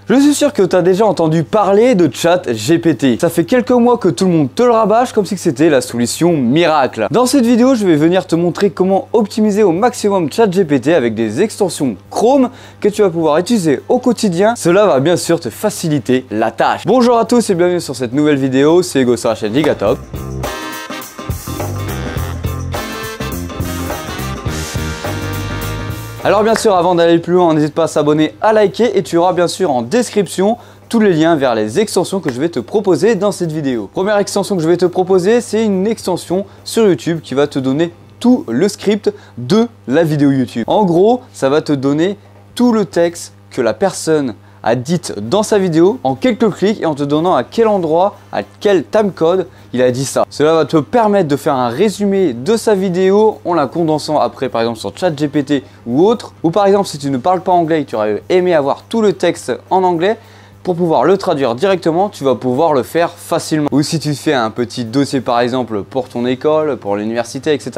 Je suis sûr que tu as déjà entendu parler de ChatGPT. Ça fait quelques mois que tout le monde te le rabâche comme si c'était la solution miracle. Dans cette vidéo, je vais venir te montrer comment optimiser au maximum ChatGPT avec des extensions Chrome que tu vas pouvoir utiliser au quotidien. Cela va bien sûr te faciliter la tâche. Bonjour à tous et bienvenue sur cette nouvelle vidéo, c'est Hugo sur la chaîne Gigatop. Alors bien sûr, avant d'aller plus loin, n'hésite pas à s'abonner, à liker et tu auras bien sûr en description tous les liens vers les extensions que je vais te proposer dans cette vidéo. Première extension que je vais te proposer, c'est une extension sur YouTube qui va te donner tout le script de la vidéo YouTube. En gros, ça va te donner tout le texte que la personne a dit dans sa vidéo en quelques clics et en te donnant à quel endroit, à quel timecode il a dit ça. Cela va te permettre de faire un résumé de sa vidéo en la condensant après par exemple sur ChatGPT ou autre. Ou par exemple si tu ne parles pas anglais et que tu aurais aimé avoir tout le texte en anglais, pour pouvoir le traduire directement, tu vas pouvoir le faire facilement. Ou si tu fais un petit dossier par exemple pour ton école, pour l'université, etc.,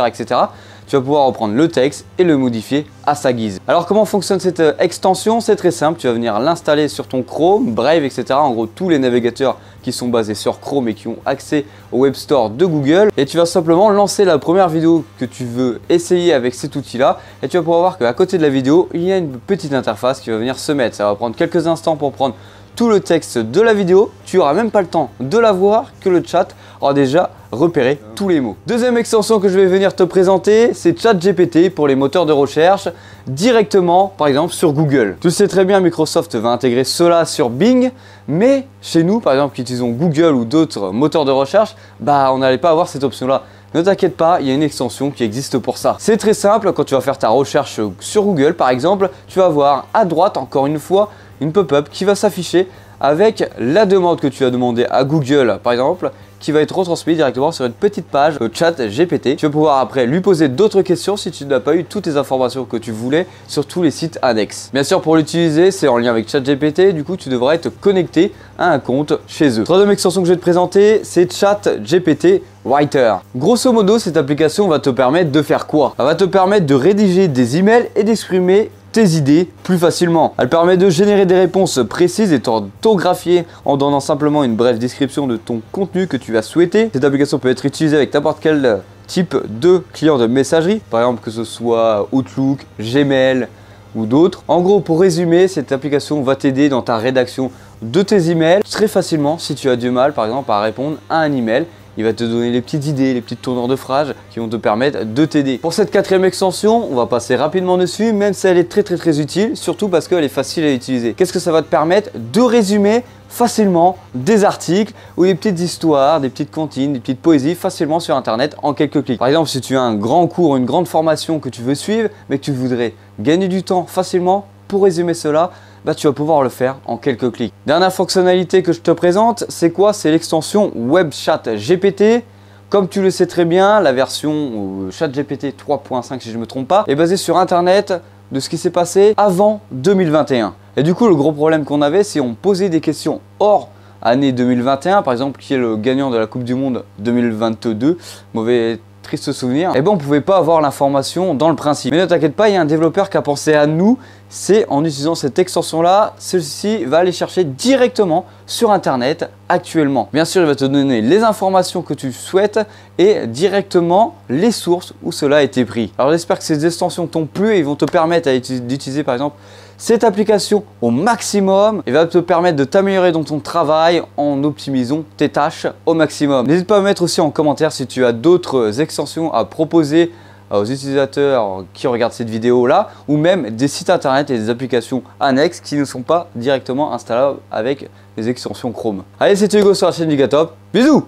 tu vas pouvoir reprendre le texte et le modifier à sa guise. Alors comment fonctionne cette extension? C'est très simple, tu vas venir l'installer sur ton Chrome, Brave, etc. En gros tous les navigateurs qui sont basés sur Chrome et qui ont accès au Web Store de Google. Et tu vas simplement lancer la première vidéo que tu veux essayer avec cet outil-là. Et tu vas pouvoir voir qu'à côté de la vidéo, il y a une petite interface qui va venir se mettre. Ça va prendre quelques instants pour prendre tout le texte de la vidéo, tu n'auras même pas le temps de la voir que le chat aura déjà repéré tous les mots. Deuxième extension que je vais venir te présenter, c'est ChatGPT pour les moteurs de recherche directement par exemple sur Google. Tu sais très bien, Microsoft va intégrer cela sur Bing, mais chez nous par exemple qui utilisons Google ou d'autres moteurs de recherche, on n'allait pas avoir cette option là. Ne t'inquiète pas, il y a une extension qui existe pour ça. C'est très simple, quand tu vas faire ta recherche sur Google par exemple, tu vas voir à droite encore une fois une pop-up qui va s'afficher avec la demande que tu as demandé à Google par exemple, qui va être retransmise directement sur une petite page ChatGPT. Tu vas pouvoir après lui poser d'autres questions si tu n'as pas eu toutes les informations que tu voulais sur tous les sites annexes. Bien sûr, pour l'utiliser, c'est en lien avec ChatGPT, du coup tu devrais te connecter à un compte chez eux. Troisième extension que je vais te présenter, c'est ChatGPT Writer. Grosso modo, cette application va te permettre de faire quoi? Elle va te permettre de rédiger des emails et d'exprimer tes idées plus facilement. Elle permet de générer des réponses précises et orthographiées en donnant simplement une brève description de ton contenu que tu vas souhaiter. Cette application peut être utilisée avec n'importe quel type de client de messagerie, par exemple que ce soit Outlook, Gmail ou d'autres. En gros, pour résumer, cette application va t'aider dans ta rédaction de tes emails très facilement si tu as du mal par exemple à répondre à un email. Il va te donner les petites idées, les petites tournures de phrases qui vont te permettre de t'aider. Pour cette quatrième extension, on va passer rapidement dessus, même si elle est très utile, surtout parce qu'elle est facile à utiliser. Qu'est-ce que ça va te permettre? De résumer facilement des articles ou des petites histoires, des petites comptines, des petites poésies facilement sur internet en quelques clics. Par exemple, si tu as un grand cours, une grande formation que tu veux suivre, mais que tu voudrais gagner du temps facilement pour résumer cela, tu vas pouvoir le faire en quelques clics. Dernière fonctionnalité que je te présente, c'est quoi? C'est l'extension WebChatGPT. Comme tu le sais très bien, la version ChatGPT 3.5 si je ne me trompe pas, est basée sur internet de ce qui s'est passé avant 2021. Et du coup, le gros problème qu'on avait, c'est on posait des questions hors année 2021, par exemple, qui est le gagnant de la Coupe du Monde 2022, mauvais triste souvenir, on ne pouvait pas avoir l'information dans le principe. Mais ne t'inquiète pas, il y a un développeur qui a pensé à nous, c'est en utilisant cette extension là, celle-ci va aller chercher directement sur internet actuellement. Bien sûr, il va te donner les informations que tu souhaites et directement les sources où cela a été pris. Alors j'espère que ces extensions t'ont plu et ils vont te permettre d'utiliser par exemple cette application au maximum et va te permettre de t'améliorer dans ton travail en optimisant tes tâches au maximum. N'hésite pas à me mettre aussi en commentaire si tu as d'autres extensions à proposer aux utilisateurs qui regardent cette vidéo là, ou même des sites internet et des applications annexes qui ne sont pas directement installables avec les extensions Chrome. Allez, c'était Hugo sur la chaîne Gigatop. Bisous!